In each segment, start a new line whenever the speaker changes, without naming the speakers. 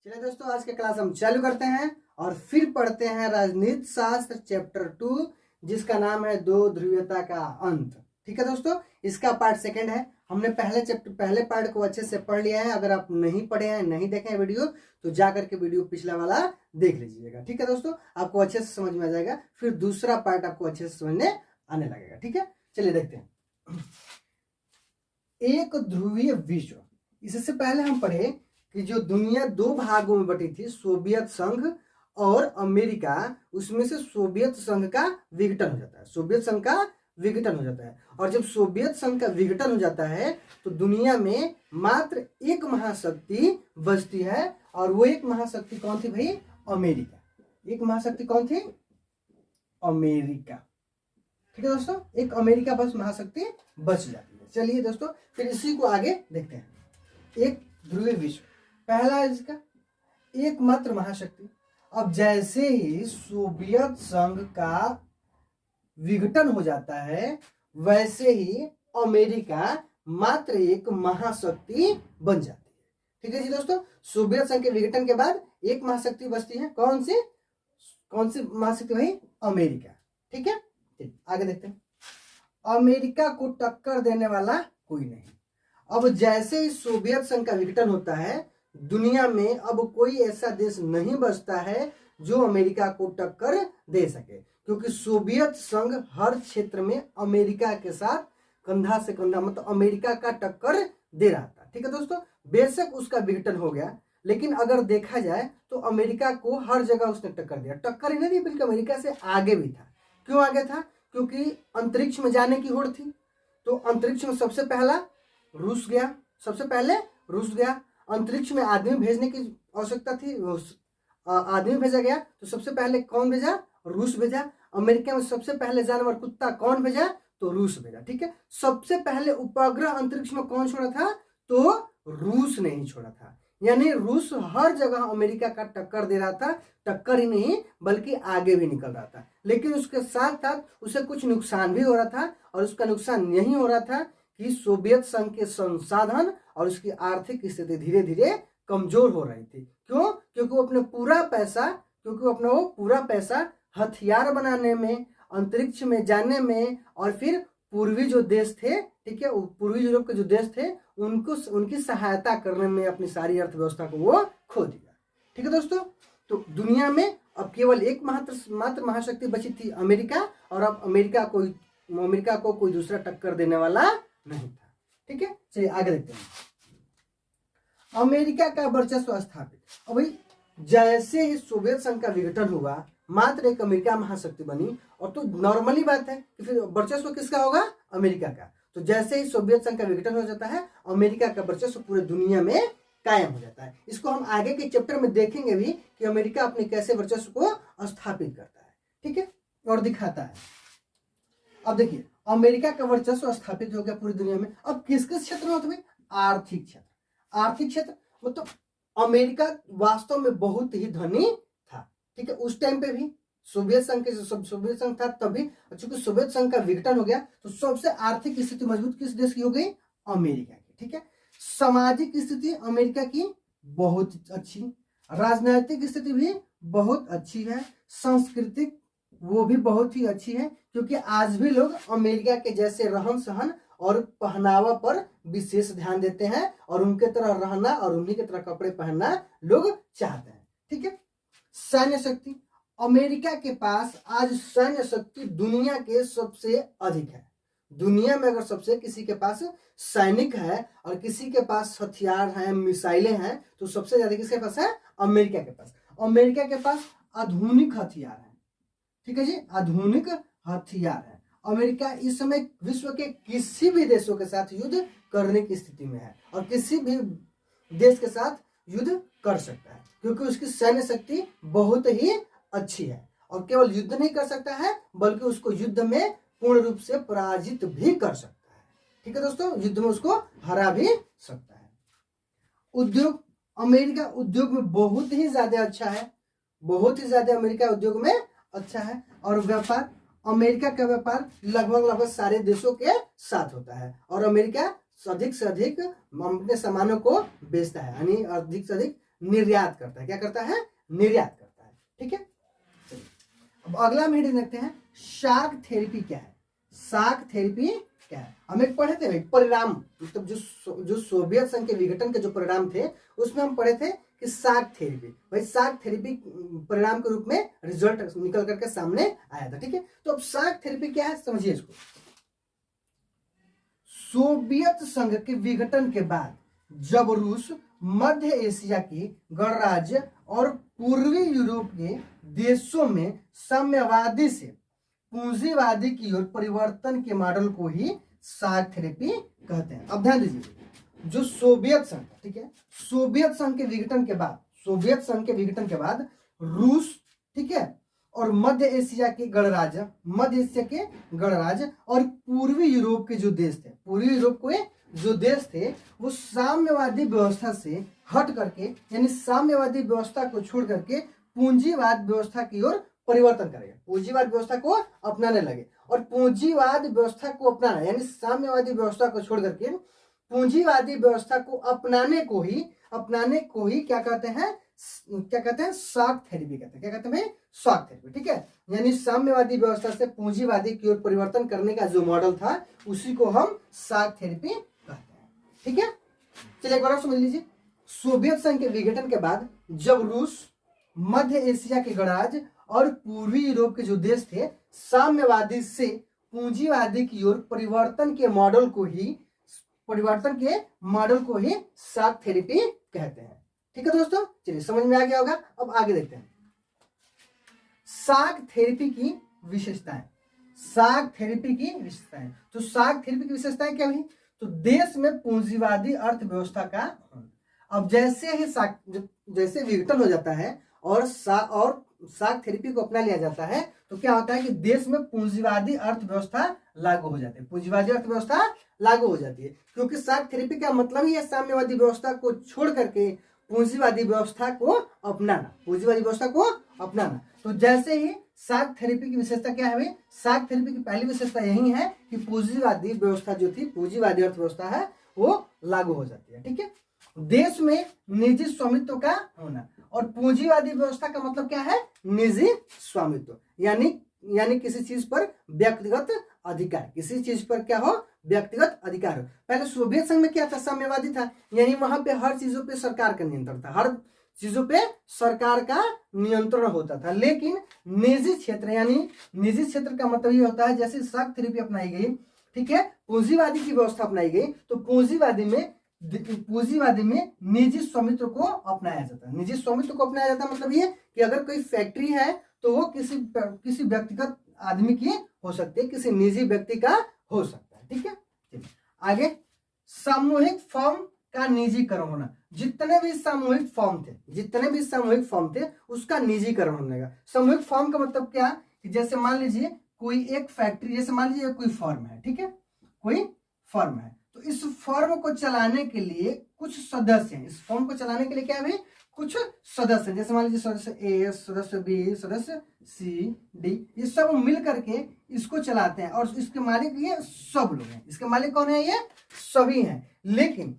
चलिए दोस्तों, आज के क्लास हम चालू करते हैं और फिर पढ़ते हैं राजनीति शास्त्र चैप्टर 2, जिसका नाम है दो ध्रुवीयता का अंत। ठीक है दोस्तों, इसका पार्ट सेकंड है। हमने पहले पार्ट को अच्छे से पढ़ लिया है। अगर आप नहीं पढ़े हैं, नहीं देखे हैं वीडियो, तो जा करके वीडियो पिछला वाला देख लीजिएगा। ठीक है दोस्तों, आपको अच्छे से समझ में आ जाएगा। फिर दूसरा पार्ट आपको अच्छे से समझने आने लगेगा। ठीक है, चलिए देखते हैं। एक ध्रुवीय विश्व, इससे पहले हम पढ़े कि जो दुनिया दो भागों में बटी थी, सोवियत संघ और अमेरिका, उसमें से सोवियत संघ का विघटन हो जाता है। सोवियत संघ का विघटन हो जाता है, और जब सोवियत संघ का विघटन हो जाता है तो दुनिया में मात्र एक महाशक्ति बचती है, और वो एक महाशक्ति कौन थी भाई? अमेरिका। एक महाशक्ति कौन थी? अमेरिका। ठीक है दोस्तों, एक अमेरिका बस महाशक्ति बच जाती है। चलिए दोस्तों, फिर इसी को आगे देखते हैं। एक ध्रुवीय विश्व, पहला है इसका एकमात्र महाशक्ति। अब जैसे ही सोवियत संघ का विघटन हो जाता है, वैसे ही अमेरिका मात्र एक महाशक्ति बन जाती है। ठीक है जी दोस्तों, सोवियत संघ के विघटन के बाद एक महाशक्ति बचती है। कौन सी महाशक्ति भाई? अमेरिका। ठीक है, आगे देखते हैं। अमेरिका को टक्कर देने वाला कोई नहीं। अब जैसे ही सोवियत संघ का विघटन होता है, दुनिया में अब कोई ऐसा देश नहीं बचता है जो अमेरिका को टक्कर दे सके, क्योंकि सोवियत संघ हर क्षेत्र में अमेरिका के साथ कंधा से कंधा, मतलब अमेरिका का टक्कर दे रहा था। ठीक है दोस्तों, बेशक उसका विघटन हो गया, लेकिन अगर देखा जाए तो अमेरिका को हर जगह उसने टक्कर दिया। टक्कर ही नहीं, बल्कि अमेरिका से आगे भी था। क्यों आगे था? क्योंकि अंतरिक्ष में जाने की होड़ थी। तो अंतरिक्ष में सबसे पहला रूस गया, सबसे पहले रूस गया। अंतरिक्ष में आदमी भेजने की आवश्यकता थी, आदमी भेजा गया। तो सबसे पहले कौन भेजा? रूस भेजा। अमेरिका में सबसे पहले जानवर कुत्ता कौन भेजा? तो रूस भेजा। ठीक है, सबसे पहले उपग्रह अंतरिक्ष में कौन छोड़ा था? तो रूस ने ही छोड़ा था। यानी रूस हर जगह अमेरिका का टक्कर दे रहा था। टक्कर ही नहीं, बल्कि आगे भी निकल रहा था। लेकिन उसके साथ साथ उसे कुछ नुकसान भी हो रहा था, और उसका नुकसान यही हो रहा था कि सोवियत संघ के संसाधन और उसकी आर्थिक स्थिति धीरे धीरे कमजोर हो रही थी। क्यों? क्योंकि वो अपना पूरा पैसा हथियार बनाने में, अंतरिक्ष में जाने में, और फिर पूर्वी जो देश थे, ठीक है, पूर्वी यूरोप के जो देश थे, उनकी सहायता करने में अपनी सारी अर्थव्यवस्था को वो खो दिया। ठीक है दोस्तों, तो दुनिया में अब केवल एक मात्र महाशक्ति बची थी, अमेरिका, और अब अमेरिका को कोई दूसरा टक्कर देने वाला नहीं था। ठीक है, चलिए आगे देखते हैं। अमेरिका का वर्चस्व स्थापित। अब भाई जैसे ही सोवियत संघ का विघटन हुआ, मात्र एक अमेरिका महाशक्ति बनी, और तो नॉर्मली बात है कि फिर वर्चस्व किसका होगा? अमेरिका का। तो जैसे ही सोवियत संघ का विघटन हो जाता है, अमेरिका का वर्चस्व पूरे दुनिया में कायम हो जाता है। इसको हम आगे के चैप्टर में देखेंगे भी कि अमेरिका अपने कैसे वर्चस्व को स्थापित करता है। ठीक है, और दिखाता है। अब देखिए, अमेरिका का वर्चस्व स्थापित हो गया पूरी दुनिया में। अब किस किस क्षेत्र में होता है? आर्थिक क्षेत्र। आर्थिक क्षेत्र मतलब अमेरिका वास्तव में बहुत ही धनी था। ठीक है, उस टाइम पे भी सोवियत संघ था तभी। चूंकि सोवियत संघ का विघटन हो गया, तो सबसे आर्थिक स्थिति मजबूत किस देश की हो गई? अमेरिका की। ठीक है, सामाजिक स्थिति अमेरिका की बहुत अच्छी, राजनीतिक स्थिति भी बहुत अच्छी है, सांस्कृतिक वो भी बहुत ही अच्छी है, क्योंकि आज भी लोग अमेरिका के जैसे रहन सहन और पहनावा पर विशेष ध्यान देते हैं, और उनके तरह रहना और उन्हीं की तरह कपड़े पहनना लोग चाहते हैं। ठीक है, सैन्य शक्ति अमेरिका के पास आज सैन्य शक्ति दुनिया के सबसे अधिक है। दुनिया में अगर सबसे किसी के पास सैनिक है और किसी के पास हथियार हैं, मिसाइलें हैं, तो सबसे ज्यादा किसके पास है? अमेरिका के पास। अमेरिका के पास आधुनिक हथियार है। ठीक है जी, आधुनिक हथियार है। अमेरिका इस समय विश्व के किसी भी देशों के साथ युद्ध करने की स्थिति में है, और किसी भी देश के साथ युद्ध कर सकता है, क्योंकि उसकी सैन्य शक्ति बहुत ही अच्छी है। और केवल युद्ध नहीं कर सकता है, बल्कि उसको युद्ध में पूर्ण रूप से पराजित भी कर सकता है। ठीक है दोस्तों, युद्ध में उसको हरा भी सकता है। उद्योग, अमेरिका उद्योग में बहुत ही ज्यादा अच्छा है, बहुत ही ज्यादा अमेरिका उद्योग में अच्छा है। और व्यापार, अमेरिका का व्यापार लगभग सारे देशों के साथ होता है, और अमेरिका अधिक से अधिक अपने सामानों को बेचता है, यानी अधिक से अधिक निर्यात करता है। क्या करता है? निर्यात करता है। ठीक है, चलिए अब अगला हम हेडिंग देखते हैं, शाक थेरेपी क्या है। शाक थेरेपी क्या है? हम एक पढ़े थे भाई परिणाम, मतलब जो सोवियत संघ के विघटन के जो परिणाम थे उसमें हम पढ़े थे कि शाक थेरेपी, भाई शाक थेरेपी परिणाम के रूप में रिजल्ट निकल करके सामने आया था। ठीक है, तो अब शाक थेरेपी क्या है समझिए इसको। सोवियत संघ के विघटन के बाद जब रूस मध्य एशिया के गणराज्य और पूर्वी यूरोप के देशों में साम्यवादी से पूंजीवादी की ओर परिवर्तन के मॉडल को ही शाक थेरेपी कहते हैं। अब ध्यान दीजिए, जो सोवियत संघ, ठीक है, सोवियत संघ के विघटन के बाद, सोवियत संघ के विघटन के बाद रूस, ठीक है, और मध्य एशिया के गणराज्य, मध्य एशिया के गणराज्य और पूर्वी यूरोप के जो देश थे, पूर्वी यूरोप के जो देश थे वो साम्यवादी व्यवस्था से हट करके, यानी साम्यवादी व्यवस्था को छोड़ करके पूंजीवाद व्यवस्था की ओर परिवर्तन करेगा, पूंजीवाद व्यवस्था को अपनाने लगे। और पूंजीवाद व्यवस्था को अपनाना यानी साम्यवादी व्यवस्था को छोड़ करके पूंजीवादी व्यवस्था को अपनाने को ही क्या कहते हैं, शाक थेरेपी कहते हैं। क्या कहते हैं? शाक थेरेपी। ठीक है, यानी साम्यवादी व्यवस्था से पूंजीवादी की ओर परिवर्तन करने का जो मॉडल था उसी को हम शाक थेरेपी कहते हैं। ठीक है, चलिए एक बार समझ लीजिए, सोवियत संघ के विघटन के बाद जब रूस, मध्य एशिया के गणराज्य और पूर्वी यूरोप के जो देश थे साम्यवादी से पूंजीवादी की ओर परिवर्तन के मॉडल को ही शाक थेरेपी कहते हैं। ठीक है दोस्तों, चलिए समझ में आ गया होगा। अब आगे देखते हैं शाक थेरेपी की विशेषताएं। शाक थेरेपी की विशेषताएं, तो शाक थेरेपी की विशेषताएं क्या हुई? तो देश में पूंजीवादी अर्थव्यवस्था का, अब जैसे ही जैसे विघटन हो जाता है और शाक थेरेपी को अपना लिया जाता है तो क्या होता है कि देश में पूंजीवादी अर्थव्यवस्था लागू हो जाती है, पूंजीवादी अर्थव्यवस्था लागू हो जाती है, क्योंकि शाक थेरेपी का मतलब ही है साम्यवादी व्यवस्था को छोड़ करके पूंजीवादी व्यवस्था को अपनाना, पूंजीवादी व्यवस्था को अपनाना। तो जैसे ही शाक थेरेपी की विशेषता क्या है? शाक थेरेपी की पहली विशेषता यही है कि पूंजीवादी व्यवस्था जो थी, पूंजीवादी अर्थव्यवस्था है, वो लागू हो जाती है। ठीक है, देश में निजी स्वामित्व का होना, और पूंजीवादी व्यवस्था का मतलब क्या है? निजी स्वामित्व, यानी किसी चीज पर व्यक्तिगत अधिकार, किसी चीज पर क्या हो? व्यक्तिगत अधिकार हो। पहले सोवियत संघ में क्या था? साम्यवादी था, यानी वहां पे हर चीजों पे सरकार का नियंत्रण था, हर चीजों पे सरकार का नियंत्रण होता था। लेकिन निजी क्षेत्र, यानी निजी क्षेत्र का मतलब ये होता है जैसे शाक थेरेपी अपनाई गई, ठीक है, पूंजीवादी की व्यवस्था अपनाई गई, तो पूंजीवादी में निजी स्वामित्व को अपनाया जाता है। निजी स्वामित्व को अपनाया जाता है मतलब ये कि अगर कोई फैक्ट्री है तो वो किसी व्यक्तिगत आदमी की हो सकती है, किसी निजी व्यक्ति का हो सकता है। ठीक है, आगे सामूहिक फॉर्म का निजीकरण होना। जितने भी सामूहिक फॉर्म थे उसका निजीकरण होने का। सामूहिक फॉर्म का मतलब क्या कि जैसे मान लीजिए कोई एक फैक्ट्री, जैसे मान लीजिए कोई फर्म है, ठीक है, कोई फर्म है, तो इस फर्म को चलाने के लिए कुछ सदस्य हैं। इस फर्म को चलाने के लिए क्या है? कुछ सदस्य, जैसे मान लीजिए सदस्य ए, सदस्य बी, सदस्य सी, डी, ये सब मिल करके इसको चलाते हैं और इसके मालिक ये सब लोग हैं। इसके मालिक कौन है? ये सभी हैं। लेकिन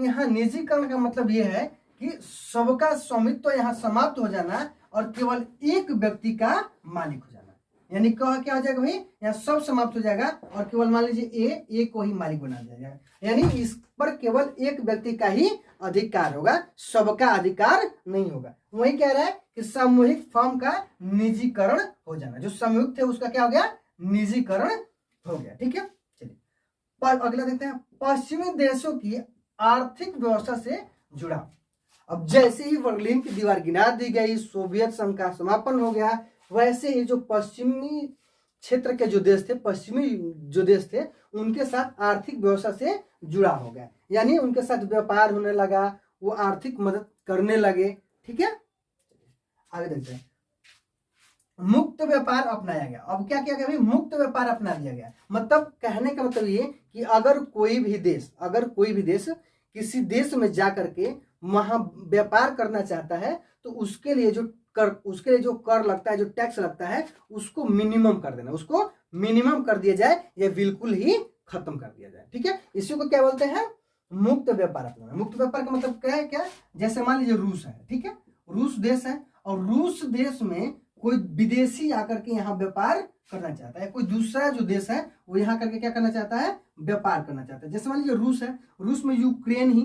यहाँ निजीकरण का मतलब ये है कि सबका स्वामित्व यहाँ समाप्त हो जाना और केवल एक व्यक्ति का मालिक हो जाना। यानी क्या हो जाएगा भाई? यहाँ सब समाप्त हो जाएगा और केवल मान लीजिए ए को ही मालिक बना दिया जाएगा, यानी इस पर केवल एक व्यक्ति का ही अधिकार होगा, सबका अधिकार नहीं होगा। वही कह रहा है कि सामूहिक फॉर्म का निजीकरण हो जाना, जो संयुक्त थे उसका क्या हो गया? निजीकरण हो गया। ठीक है, चलिए अगला देखते हैं, पश्चिमी देशों की आर्थिक व्यवस्था से जुड़ा। अब जैसे ही बर्लिन की दीवार गिरा दी गई, सोवियत संघ का समापन हो गया, वैसे ही जो पश्चिमी क्षेत्र के जो देश थे उनके साथ आर्थिक व्यवस्था से जुड़ा हो गया, यानी उनके साथ व्यापार होने लगा, वो आर्थिक मदद करने लगे। ठीक है, आगे देखते हैं, मुक्त व्यापार अपनाया गया। अब क्या किया गया भाई? मुक्त व्यापार अपना दिया गया। मतलब कहने का मतलब ये कि अगर कोई भी देश किसी देश में जाकर के वहां व्यापार करना चाहता है तो उसके लिए जो कर लगता है, जो टैक्स लगता है, उसको मिनिमम कर देना, उसको मिनिमम कर दिया जाए या बिल्कुल ही खत्म कर दिया जाए। ठीक है, इसी को क्या बोलते हैं? मुक्त व्यापार अपनाना। मुक्त व्यापार का मतलब क्या है? क्या, जैसे मान लीजिए रूस है, ठीक है, रूस देश है और रूस देश में कोई विदेशी आकर के यहाँ व्यापार करना चाहता है, कोई दूसरा जो देश है वो यहाँ करके क्या करना चाहता है? व्यापार करना चाहता है। जैसे मान लीजिए रूस है, रूस में यूक्रेन ही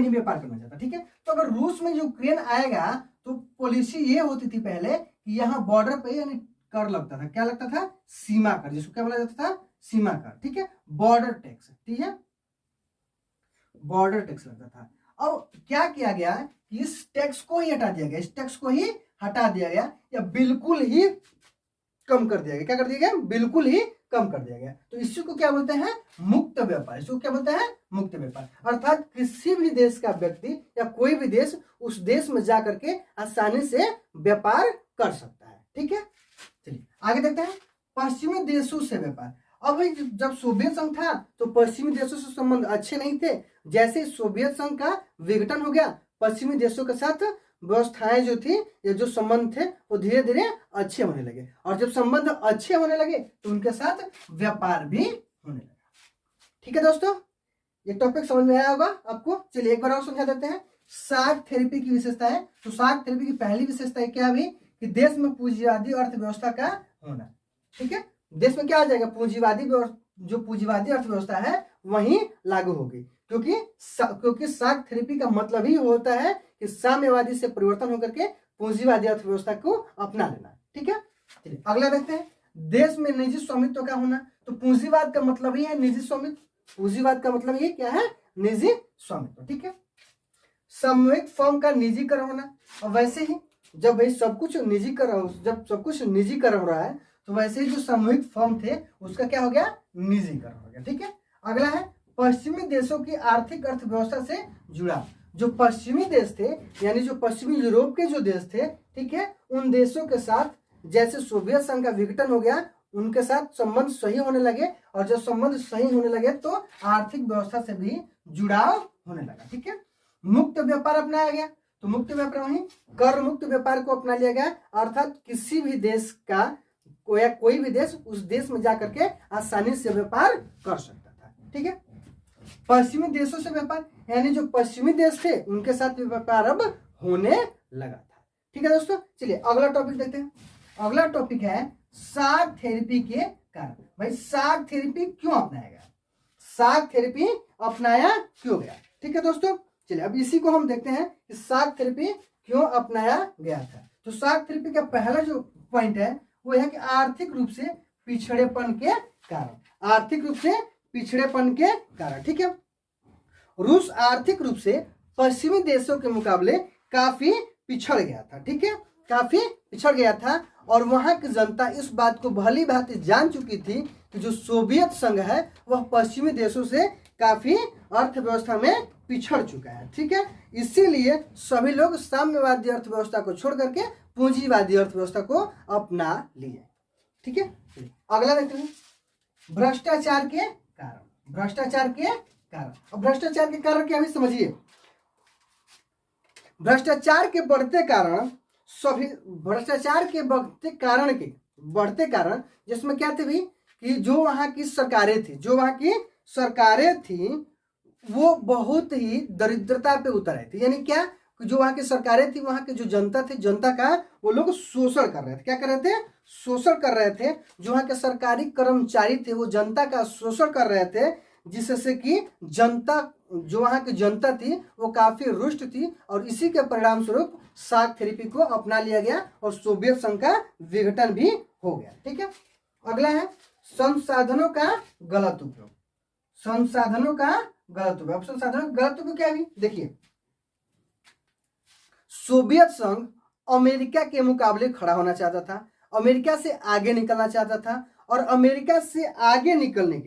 व्यापार करना चाहता है, ठीक है। तो अगर रूस में यूक्रेन आएगा तो पॉलिसी ये होती थी पहले कि यहाँ बॉर्डर पे यानी कर लगता था, क्या लगता था? सीमा कर, जिसको क्या बोला जाता था? सीमा कर, ठीक है, बॉर्डर टैक्स, ठीक है, बॉर्डर टैक्स लगता था। अब क्या किया गया कि इस टैक्स को ही हटा दिया गया, इस टैक्स को ही हटा दिया गया या बिल्कुल ही कम कर दिया गया। क्या कर दिया गया? बिल्कुल ही कम कर दिया गया। तो इसी को क्या बोलते हैं? मुक्त व्यापार। इसको क्या बोलते हैं? मुक्त व्यापार। अर्थात किसी भी देश का व्यक्ति या कोई भी देश उस देश में जाकर के आसानी से व्यापार कर सकता है, ठीक है। चलिए आगे देखते हैं, पश्चिमी देशों से व्यापार। अब भाई जब सोवियत संघ था तो पश्चिमी देशों से संबंध अच्छे नहीं थे। जैसे सोवियत संघ का विघटन हो गया, पश्चिमी देशों के साथ व्यवस्थाएं जो थी या जो संबंध थे वो धीरे धीरे अच्छे होने लगे, और जब संबंध अच्छे होने लगे तो उनके साथ व्यापार भी होने लगा। ठीक है दोस्तों, ये टॉपिक समझ में आया होगा आपको। चलिए एक बार और समझा देते हैं शार्क थेरेपी की विशेषताएं। तो शार्क थेरेपी की पहली विशेषता क्या हुई कि देश में पूंजीवादी अर्थव्यवस्था का होना, ठीक है। देश में क्या आ जाएगा? जो पूंजीवादी अर्थव्यवस्था है वही लागू होगी, क्योंकि शार्क थेरेपी का मतलब ही होता है कि साम्यवादी से परिवर्तन होकर के पूंजीवादी अर्थव्यवस्था को अपना लेना, ठीक है। चलिए अगला देखते हैं, देश में निजी स्वामित्व का होना। तो पूंजीवाद का मतलब ही है निजी स्वामित्व, पूंजीवाद का मतलब ये क्या है? निजी स्वामित्व, ठीक है। सामूहिक फर्म का निजीकरण होना। और वैसे ही जब भाई सब कुछ निजीकरण हो रहा है तो वैसे ही जो सामूहिक फर्म थे उसका क्या हो गया? निजीकरण हो गया, ठीक है। अगला है पश्चिमी देशों की आर्थिक अर्थव्यवस्था से जुड़ा। जो पश्चिमी देश थे यानी जो पश्चिमी यूरोप के जो देश थे, ठीक है, उन देशों के साथ जैसे सोवियत संघ का विघटन हो गया उनके साथ संबंध सही होने लगे, और जब संबंध सही होने लगे तो आर्थिक व्यवस्था से भी जुड़ाव होने लगा, ठीक है। मुक्त व्यापार अपनाया गया। तो मुक्त व्यापार वही कर मुक्त व्यापार को अपना लिया गया, अर्थात किसी भी देश का कोई भी देश उस देश में जाकर के आसानी से व्यापार कर सकता था, ठीक है। पश्चिमी देशों से व्यापार यानी जो पश्चिमी देश थे उनके साथ व्यापार अब होने लगा था, ठीक है दोस्तों। चलिए अगला टॉपिक देखते हैं। अगला टॉपिक है शार्क थेरेपी के कारण। भाई शार्क थेरेपी क्यों अपनाया गया? शार्क थेरेपी अपनाया क्यों गया? ठीक है दोस्तों, चलिए अब इसी को हम देखते हैं कि शार्क थेरेपी क्यों अपनाया गया था। तो शार्क थेरेपी का पहला जो पॉइंट है वो है कि आर्थिक रूप से पिछड़ेपन के कारण। आर्थिक रूप से पिछड़ेपन के कारण, ठीक है। रूस आर्थिक रूप से पश्चिमी देशों के मुकाबले काफी पिछड़ गया था, ठीक है, काफी पिछड़ गया था। और वहां की जनता इस बात को भली भांति जान चुकी थी कि जो सोवियत संघ है वह पश्चिमी देशों से काफी अर्थव्यवस्था में पिछड़ चुका है, ठीक है। इसीलिए सभी लोग साम्यवादी अर्थव्यवस्था को छोड़ करके पूंजीवादी अर्थव्यवस्था को अपना लिए, ठीक है। अगला देखते हैं भ्रष्टाचार के कारण। भ्रष्टाचार के कारण, अब भ्रष्टाचार के कारण क्या है समझिए। भ्रष्टाचार के बढ़ते कारण जिसमें क्या थे भी कि जो वहां की सरकारें थी वो बहुत ही दरिद्रता पे उतर आई थी। यानी क्या, जो वहां की सरकारें थी वहां की जो जनता थी, जनता का वो लोग शोषण कर रहे थे। क्या कर रहे थे? शोषण कर रहे थे। जो वहां के सरकारी कर्मचारी थे वो जनता का शोषण कर रहे थे, जिससे कि जो वहां की जनता थी वो काफी रुष्ट थी, और इसी के परिणाम स्वरूप शार्क थेरेपी को अपना लिया गया और सोवियत संघ का विघटन भी हो गया, ठीक है। अगला है संसाधनों का गलत उपयोग। संसाधनों का गलत उपयोग। संसाधनों का गलत उपयोग क्या है? देखिए, सोवियत संघ अमेरिका के मुकाबले खड़ा होना चाहता था, अमेरिका से आगे निकलना चाहता था, और अमेरिका से आगे निकलने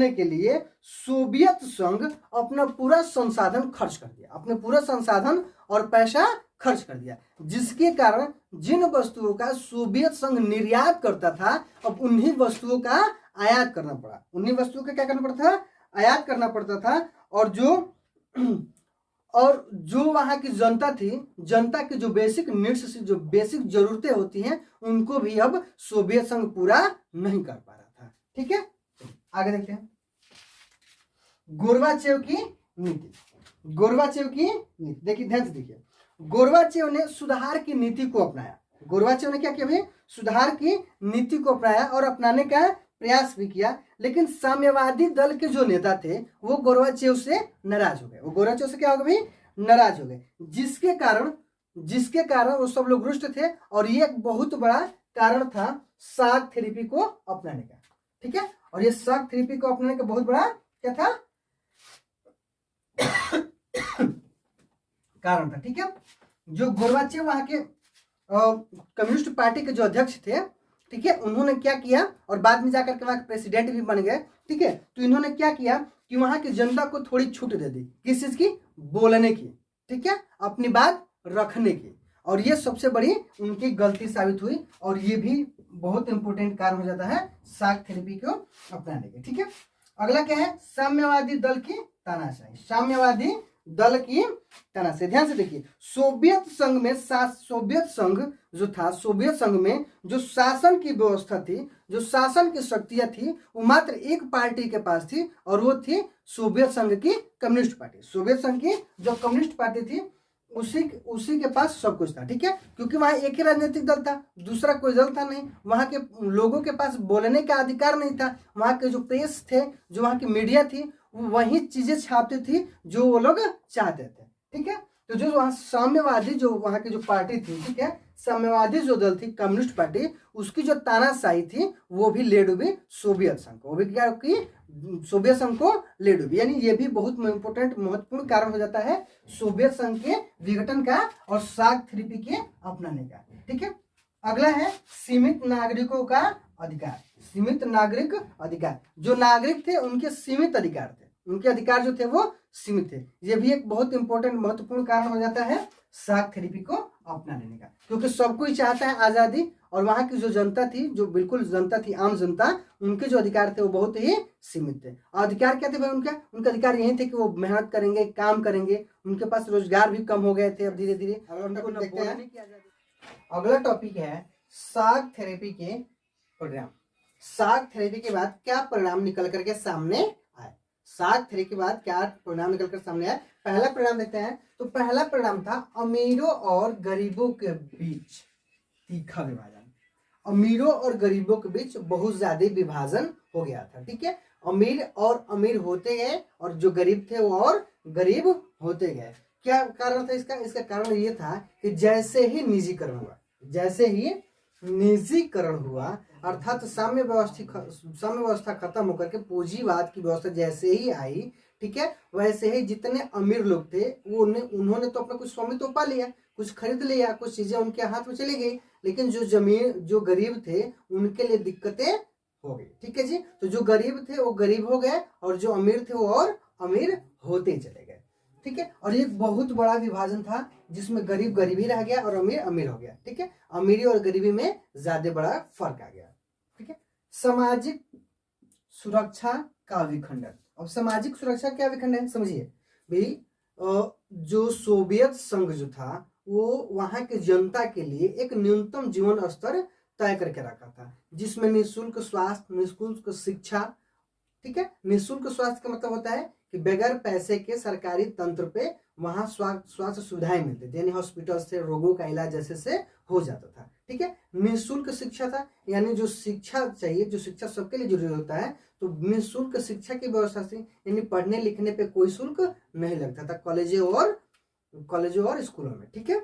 के लिए सोवियत संघ अपना पूरा संसाधन खर्च कर दिया, अपने पूरा संसाधन और पैसा खर्च कर दिया, जिसके कारण जिन वस्तुओं का सोवियत संघ निर्यात करता था अब उन्हीं वस्तुओं का आयात करना पड़ा। उन्हीं वस्तुओं का क्या करना पड़ता था? आयात करना पड़ता था। और जो वहां की जनता थी, जनता की जो बेसिक नीड्स, जो बेसिक जरूरतें होती हैं, उनको भी अब सोवियत संघ पूरा नहीं कर पा रहा था, ठीक है। आगे देखते हैं गोर्बाचेव की नीति, गोर्बाचेव की नीति, देखिए ध्यान से देखिए, गोर्बाचेव ने सुधार की नीति को अपनाया। गोर्बाचेव ने क्या किया भाई, सुधार की नीति को अपनाया और अपनाने का प्रयास भी किया, लेकिन साम्यवादी दल के जो नेता थे वो गोर्बाचेव से नाराज हो गए। वो गोर्बाचेव से क्या हो गए भाई, नाराज हो गए, जिसके कारण वो सब लोग रुष्ट थे, और ये एक बहुत बड़ा कारण था शाक थेरेपी को अपनाने का। ठीक है, और ये शाक थेरेपी को अपनाने का बहुत बड़ा क्या था, कारण था। ठीक है, जो गोर्बाचेव वहां के कम्युनिस्ट पार्टी के जो अध्यक्ष थे, ठीक है, उन्होंने क्या किया, और बाद में जाकर के वहां के प्रेसिडेंट भी बन गए। ठीक है, तो इन्होंने क्या किया कि वहां की जनता को थोड़ी छूट दे दी, किस चीज की, बोलने की, ठीक है, अपनी बात रखने की, और ये सबसे बड़ी उनकी गलती साबित हुई, और ये भी बहुत इंपॉर्टेंट कारण हो जाता है शाक थेरेपी को अपनाने के। ठीक है, अगला क्या है, साम्यवादी दल की तानाशाही, साम्यवादी दल की तानाशाही। ध्यान से देखिए, सोवियत संघ में सोवियत संघ जो था, सोवियत संघ में जो शासन की व्यवस्था थी, जो शासन की शक्तियां थी, वो मात्र एक पार्टी के पास थी, और वो थी सोवियत संघ की कम्युनिस्ट पार्टी। सोवियत संघ की जो कम्युनिस्ट पार्टी थी उसी के पास सब कुछ था। ठीक है, क्योंकि वहां एक ही राजनीतिक दल था, दूसरा कोई दल था नहीं, वहां के लोगों के पास बोलने का अधिकार नहीं था, वहां के जो प्रेस थे, जो वहां की मीडिया थी, वो वही चीजें छापती थी जो वो लोग चाहते थे। ठीक है, तो जो वहां साम्यवादी जो वहां की जो पार्टी थी, ठीक है, साम्यवादी जो दल थी कम्युनिस्ट पार्टी, उसकी जो तानाशाही थी वो भी ले डूबी सोवियत संघ को, वो भी क्या की, सोवियत संघ को ले डूबी। यानी ये भी बहुत इंपॉर्टेंट महत्वपूर्ण कारण हो जाता है सोवियत संघ के विघटन का और शाक थेरेपी के अपनाने का। ठीक है, अगला है सीमित नागरिकों का अधिकार, सीमित नागरिक अधिकार। जो नागरिक थे उनके सीमित अधिकार थे, उनके अधिकार जो थे वो सीमित थे। ये भी एक बहुत इंपॉर्टेंट महत्वपूर्ण कारण हो जाता है शाक थेरेपी को अपना लेने का, क्योंकि सब कोई चाहता है आजादी, और वहां की जो जनता थी, जो बिल्कुल जनता थी, आम जनता, उनके जो अधिकार थे वो बहुत ही सीमित थे। अधिकार क्या थे भाई उनका अधिकार यही थे कि वो मेहनत करेंगे, काम करेंगे, उनके पास रोजगार भी कम हो गए थे अब धीरे धीरे। अगला टॉपिक है शाक थेरेपी के परिणाम। शाक थेरेपी के बाद क्या परिणाम निकल करके सामने आए, शाक थेरेपी के बाद क्या परिणाम निकल कर सामने आए। पहला परिणाम देखते हैं, तो पहला परिणाम था अमीरों और गरीबों के बीच तीखा विभाजन। अमीरों और गरीबों के बीच बहुत ज्यादा विभाजन हो गया था। ठीक है, अमीर और अमीर होते गए, और जो गरीब थे वो और गरीब होते गए। क्या कारण था इसका कारण ये था कि जैसे ही निजीकरण हुआ, अर्थात साम्य व्यवस्था खत्म होकर के पूंजीवाद की व्यवस्था जैसे ही आई, ठीक है, वैसे ही जितने अमीर लोग थे वो उन्होंने तो अपना कुछ स्वामित्व पा लिया, कुछ खरीद लिया, कुछ चीजें उनके हाथ में चली गई, लेकिन जो गरीब थे उनके लिए दिक्कतें हो गई। ठीक है जी, तो जो गरीब थे वो गरीब हो गए, और जो अमीर थे वो और अमीर होते चले गए। ठीक है, और एक बहुत बड़ा विभाजन था जिसमें गरीब गरीबी रह गया और अमीर अमीर हो गया। ठीक है, अमीरी और गरीबी में ज्यादा बड़ा फर्क आ गया। ठीक है, सामाजिक सुरक्षा का विखंडन। अब सामाजिक सुरक्षा क्या विखंडन समझिए भाई, जो सोवियत संघ जो था वो वहां के जनता के लिए एक न्यूनतम जीवन स्तर तय करके रखा था, जिसमें निःशुल्क स्वास्थ्य, निःशुल्क शिक्षा। ठीक है, निःशुल्क स्वास्थ्य का मतलब होता है कि बगैर पैसे के सरकारी तंत्र पे वहां स्वास्थ्य सुविधाएं मिलती थी, यानी हॉस्पिटल से रोगों का इलाज जैसे से हो जाता था। ठीक है, निःशुल्क शिक्षा था, यानी जो शिक्षा चाहिए, जो शिक्षा सबके लिए जरूरी होता है, तो निःशुल्क शिक्षा की व्यवस्था थी, यानी पढ़ने लिखने पे कोई शुल्क नहीं लगता था कॉलेजों और स्कूलों में। ठीक है,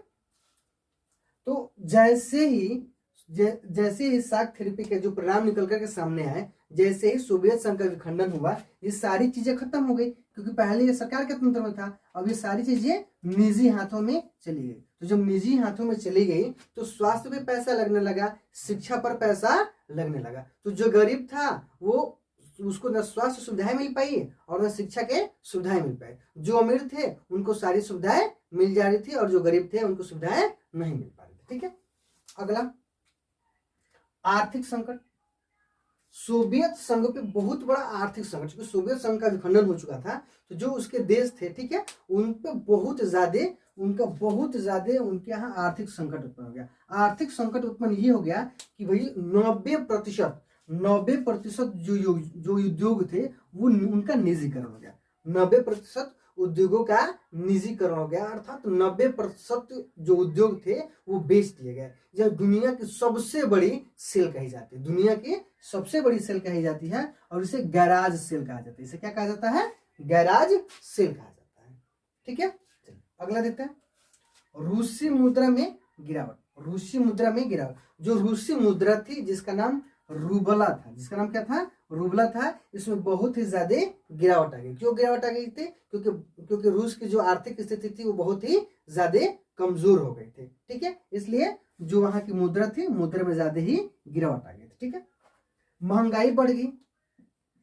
तो जैसे ही शाक थेरेपी के जो परिणाम निकल करके सामने आए, जैसे ही सोवियत संघ का विखंडन हुआ, ये सारी चीजें खत्म हो गई, क्योंकि पहले ये सरकार के तंत्र में था, अब ये सारी चीजें निजी हाथों में चली गई। तो जब निजी हाथों में चली गई तो स्वास्थ्य पे पैसा लगने लगा, शिक्षा पर पैसा लगने लगा, तो जो गरीब था वो उसको न स्वास्थ्य सुविधाएं मिल पाई और न शिक्षा के सुविधाएं मिल पाई। जो अमीर थे उनको सारी सुविधाएं मिल जा रही थी, और जो गरीब थे उनको सुविधाएं नहीं मिल पा रही थी। ठीक है, अगला आर्थिक संकट। सोवियत संघ पे बहुत बड़ा आर्थिक संकट, क्योंकि सोवियत संघ का विखंडन हो चुका था, तो जो उसके देश थे, ठीक है, उन पे बहुत ज्यादा उनके यहाँ आर्थिक संकट उत्पन्न हो गया। आर्थिक संकट उत्पन्न ये हो गया कि भाई 90% जो उद्योग थे वो उनका निजीकरण हो गया। 90% उद्योगों का निजीकरण हो गया, अर्थात 90% जो उद्योग थे वो बेच दिए गए। यह दुनिया की सबसे बड़ी सेल कही जाती है, दुनिया की सबसे बड़ी सेल कही जाती है, और इसे गैराज सेल कहा जाता है। इसे क्या कहा जाता है? गैराज सेल कहा जाता है। ठीक है, अगला देखते हैं, रूसी मुद्रा में गिरावट। रूसी मुद्रा में गिरावट, जो रूसी मुद्रा थी जिसका नाम रूबला था, जिसका नाम क्या था? रूबला था, इसमें बहुत ही ज्यादा गिरावट आ गई। क्यों गिरावट आ गई थी? क्योंकि रूस की जो आर्थिक स्थिति थी वो बहुत ही ज्यादा कमजोर हो गई थी। ठीक है, इसलिए जो वहां की मुद्रा थी, मुद्रा में ज्यादा ही गिरावट आ गई थी। ठीक है, महंगाई बढ़ गई।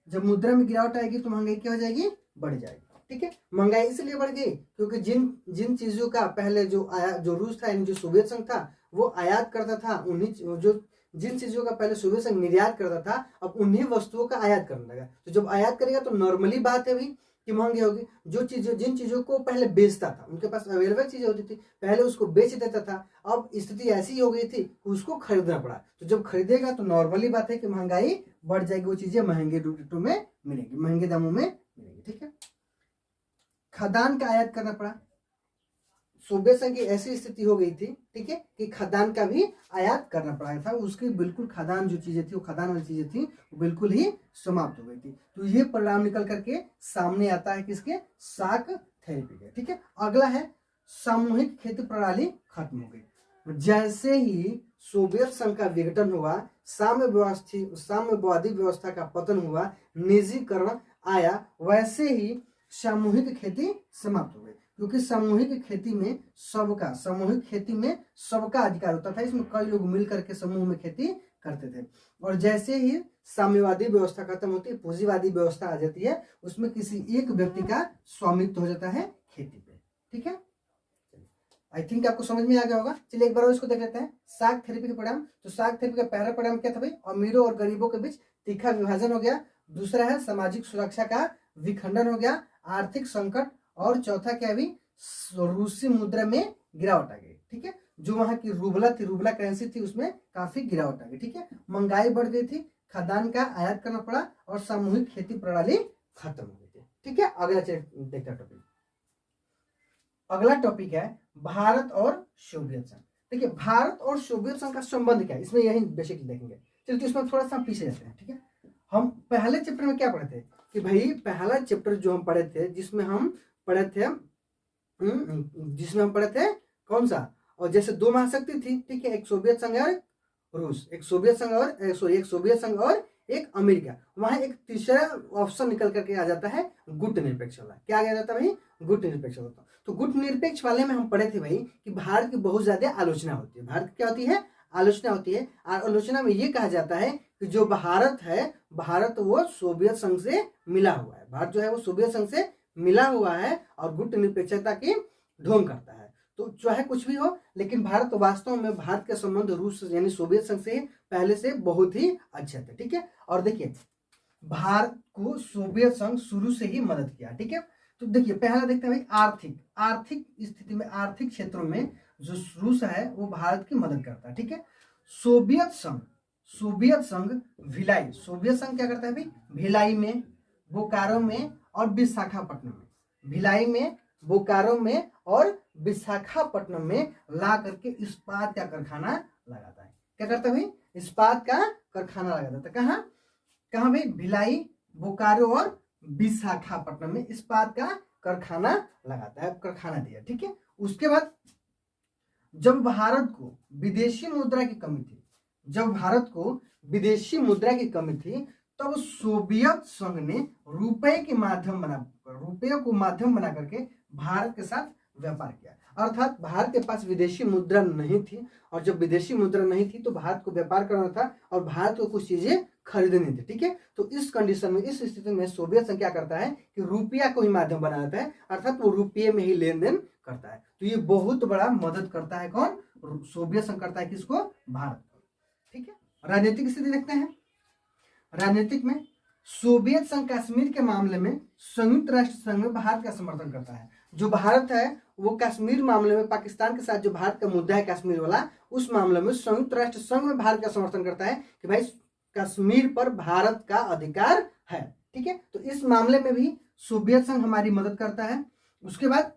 जब मुद्रा में गिरावट आएगी तो महंगाई क्या हो जाएगी? बढ़ जाएगी। ठीक है, महंगाई इसलिए बढ़ गई क्योंकि जिन चीजों का पहले जो रूस था, यानी जो सोवियत संघ था, वो आयात करता था, उन्हीं जो जिन चीजों का पहले सोवियत संघ निर्यात करता था, अब उन्हीं वस्तुओं का आयात करने लगा। तो जब आयात करेगा तो नॉर्मली बात है भाई कि महंगी होगी। जिन चीजों को पहले बेचता था, उनके पास अवेलेबल चीजें होती थी, पहले उसको बेच देता था। अब स्थिति ऐसी हो गई थी कि उसको खरीदना पड़ा। तो जब खरीदेगा तो नॉर्मली बात है कि महंगाई बढ़ जाएगी, वो चीजें महंगे रेटों में मिलेंगी, महंगे दामों में मिलेंगी। ठीक है, खदान का आयात करना पड़ा। सोवियत संघ की ऐसी स्थिति हो गई थी, ठीक है, कि खदान का भी आयात करना पड़ा था। उसकी बिल्कुल खदान जो चीजें थी, वो खदान वाली चीजें थी, वो बिल्कुल ही समाप्त हो गई थी। तो ये परिणाम निकल करके सामने आता है किसके? शाक थेरेपी के। ठीक है, अगला है सामूहिक खेती प्रणाली खत्म हो गई। जैसे ही सोवियत संघ का विघटन हुआ, साम्यवादी व्यवस्था का पतन हुआ, निजीकरण आया, वैसे ही सामूहिक खेती समाप्त हो गई। क्योंकि सामूहिक खेती में सबका अधिकार होता था। इसमें कई लोग मिलकर के समूह में खेती करते थे। और जैसे ही साम्यवादी व्यवस्था खत्म होती है, पूंजीवादी व्यवस्था आ जाती है, उसमें किसी एक व्यक्ति का स्वामित्व हो जाता है खेती पे। ठीक है, आई थिंक आपको समझ में आ गया होगा। चलिए एक बार और इसको देख लेते हैं, शाक थेरेपी के परिणाम। तो शाक थेरेपी का पहला परिणाम क्या था भाई? अमीरों और गरीबों के बीच तीखा विभाजन हो गया। दूसरा है सामाजिक सुरक्षा का विखंडन हो गया, आर्थिक संकट। और चौथा क्या भी? रूसी मुद्रा में गिरावट आ गई। ठीक है, जो वहां की रूबला थी, रूबला करेंसी थी, उसमें काफी गिरावट आ गई। ठीक है, महंगाई बढ़ गई थी, खदान का आयात करना पड़ा, और सामूहिक खेती प्रणाली खत्म हो गई थी। ठीक है, अगला देखते हैं टॉपिक। अगला टॉपिक है भारत और सोवियत संघ। देखिए, भारत और सोवियत संघ का संबंध क्या है, इसमें यही बेसिकली देखेंगे। चलिए तो इसमें थोड़ा सा पीछे जाते हैं। ठीक है, हम पहले चैप्टर में क्या पढ़े थे कि भाई, पहला चैप्टर जो हम पढ़े थे, जिसमें हम पढ़े थे कौन सा? और जैसे दो महाशक्ति थी, ठीक है, एक सोवियत संघ और रूस, एक सोवियत संघ और एक अमेरिका। वहां एक तीसरा ऑप्शन निकल करके आ जाता है, गुट निरपेक्ष वाला। क्या आ जाता है भाई? गुट निरपेक्ष वाला। तो गुट निरपेक्ष वाले में हम पढ़े थे भाई कि भारत की बहुत ज्यादा आलोचना होती है। भारत की क्या होती है? आलोचना होती है। आलोचना में ये कहा जाता है कि जो भारत है, भारत वो सोवियत संघ से मिला हुआ है। भारत जो है वो सोवियत संघ से मिला हुआ है और गुट निरपेक्षता की ढोंग करता है। तो चाहे कुछ भी हो, लेकिन भारत वास्तव में, भारत के संबंध रूस यानी सोवियत संघ से पहले से बहुत ही अच्छे थे। ठीक है, और देखिए, भारत को सोवियत संघ शुरू से ही मदद किया। ठीक है, तो देखिए पहला देखते हैं भाई, आर्थिक स्थिति में, आर्थिक क्षेत्रों में जो रूस है वो भारत की मदद करता है। ठीक है, सोवियत संघ भिलाई, सोवियत संघ क्या करता है भाई? भिलाई में, बोकारो में और विशाखापट्टनम में, भिलाई में, बोकारो में और विशाखापट्टनम में ला करके इस्पात का कारखाना लगाता है। क्या करता है भाई? इस्पात का कारखाना लगाता है। कहाँ भाई? भिलाई, बोकारो और विशाखापट्टनम में इस्पात का कारखाना लगाता है, कारखाना दिया। ठीक है, उसके बाद जब भारत को विदेशी मुद्रा की कमी थी, तब सोवियत संघ ने रुपए को माध्यम बना करके भारत के साथ व्यापार किया। अर्थात भारत के पास विदेशी मुद्रा नहीं थी, और जब विदेशी मुद्रा नहीं थी तो भारत को व्यापार करना था और भारत को कुछ चीजें खरीदनी थी। ठीक है, तो इस कंडीशन में, इस स्थिति में सोवियत संघ क्या करता है कि रुपया को ही माध्यम बनाता है, अर्थात वो रुपये में ही लेन देन करता है। तो ये बहुत बड़ा मदद करता है। कौन? सोवियत संघ करता है किसको? भारत को। ठीक है, राजनीतिक स्थिति देखते हैं। राजनीतिक में सोवियत संघ कश्मीर के मामले में संयुक्त राष्ट्र संघ में भारत का समर्थन करता है। जो भारत है वो कश्मीर मामले में पाकिस्तान के साथ जो भारत का मुद्दा है कश्मीर वाला, उस मामले में संयुक्त राष्ट्र संघ में भारत का समर्थन करता है कि भाई कश्मीर पर भारत का अधिकार है। ठीक है। तो इस मामले में भी सोवियत संघ हमारी मदद करता है। उसके बाद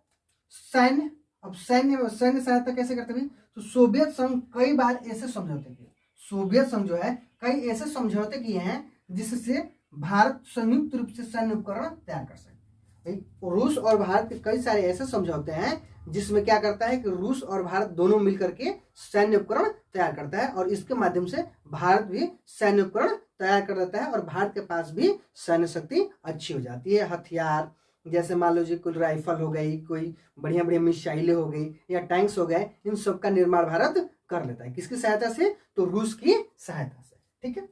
सैन्य, अब सैन्य सहायता कैसे करते हैं? तो सोवियत संघ कई बार ऐसे समझौते किए, सोवियत संघ जो है कई ऐसे समझौते किए हैं जिससे भारत संयुक्त रूप से सैन्य उपकरण तैयार कर सके। रूस और भारत के कई सारे ऐसे समझौते हैं जिसमें क्या करता है कि रूस और भारत दोनों मिलकर के सैन्य उपकरण तैयार करता है और इसके माध्यम से भारत भी सैन्य उपकरण तैयार कर लेता है और भारत के पास भी सैन्य शक्ति अच्छी हो जाती है। हथियार जैसे मान लीजिए कोई राइफल हो गई, कोई बढ़िया बढ़िया मिसाइलें हो गई या टैंक्स हो गए, इन सब का निर्माण भारत कर लेता है। किसकी सहायता से? तो रूस की सहायता से। ठीक है।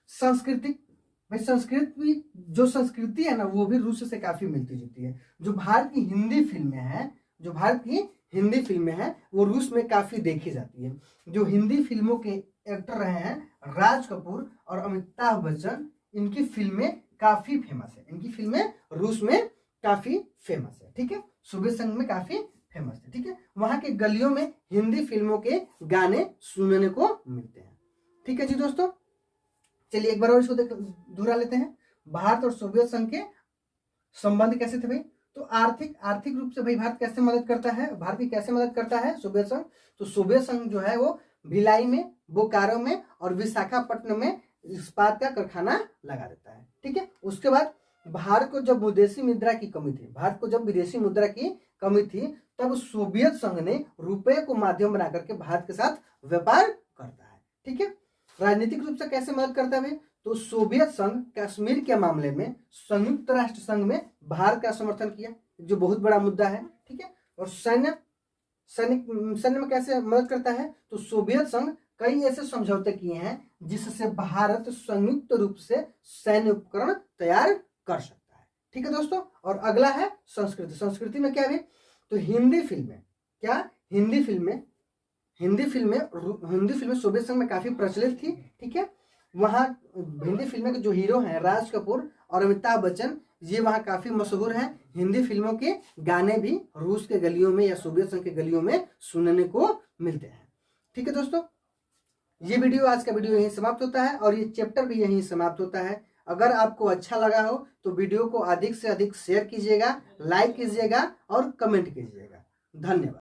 सांस्कृतिक, भाई संस्कृति, जो संस्कृति है ना वो भी रूस से काफी मिलती जुलती है। जो भारत की हिंदी फिल्में हैं, जो भारत की हिंदी फिल्में हैं वो रूस में काफी देखी जाती है। जो हिंदी फिल्मों के एक्टर रहे हैं राज कपूर और अमिताभ बच्चन, इनकी फिल्में काफी फेमस है, इनकी फिल्में रूस में काफी फेमस है। ठीक है। सोवियत संघ में काफी फेमस है। ठीक है। वहां के गलियों में हिंदी फिल्मों के गाने सुनने को मिलते हैं। ठीक है जी दोस्तों, चलिए एक बार और इसको दोहरा लेते हैं। भारत और सोवियत संघ के संबंध कैसे थे भाई? तो आर्थिक रूप से भाई भारत कैसे मदद करता है, भारत की कैसे मदद करता है सोवियत संघ? तो सोवियत संघ जो है वो भिलाई में, बोकारो में और विशाखापट्टनम में इस्पात का कारखाना लगा देता है। ठीक है। उसके बाद भारत को जब विदेशी मुद्रा की कमी थी, भारत को जब विदेशी मुद्रा की कमी थी, तब सोवियत संघ ने रुपए को माध्यम बना करके भारत के साथ व्यापार करता है। ठीक है। राजनीतिक रूप से कैसे मदद करता है? तो सोवियत संघ कश्मीर के मामले में संयुक्त राष्ट्र संघ में भारत का समर्थन किया, जो बहुत बड़ा मुद्दा है। ठीक है। और सैन्य में कैसे मदद करता है? तो सोवियत संघ कई ऐसे समझौते किए हैं जिससे भारत संयुक्त रूप से सैन्य उपकरण तैयार कर सकता है। ठीक है दोस्तों। और अगला है संस्कृति। संस्कृति में क्या है? तो हिंदी फिल्में, क्या हिंदी फिल्में सोवियत संघ में काफी प्रचलित थी। ठीक है। वहाँ हिंदी फिल्में के जो हीरो हैं राज कपूर और अमिताभ बच्चन, ये वहाँ काफी मशहूर हैं। हिंदी फिल्मों के गाने भी रूस के गलियों में या सोवियत संघ के गलियों में सुनने को मिलते हैं। ठीक है दोस्तों, ये वीडियो, आज का वीडियो यहीं समाप्त होता है और ये चैप्टर भी यहीं समाप्त होता है। अगर आपको अच्छा लगा हो तो वीडियो को अधिक से अधिक शेयर कीजिएगा, लाइक कीजिएगा और कमेंट कीजिएगा। धन्यवाद।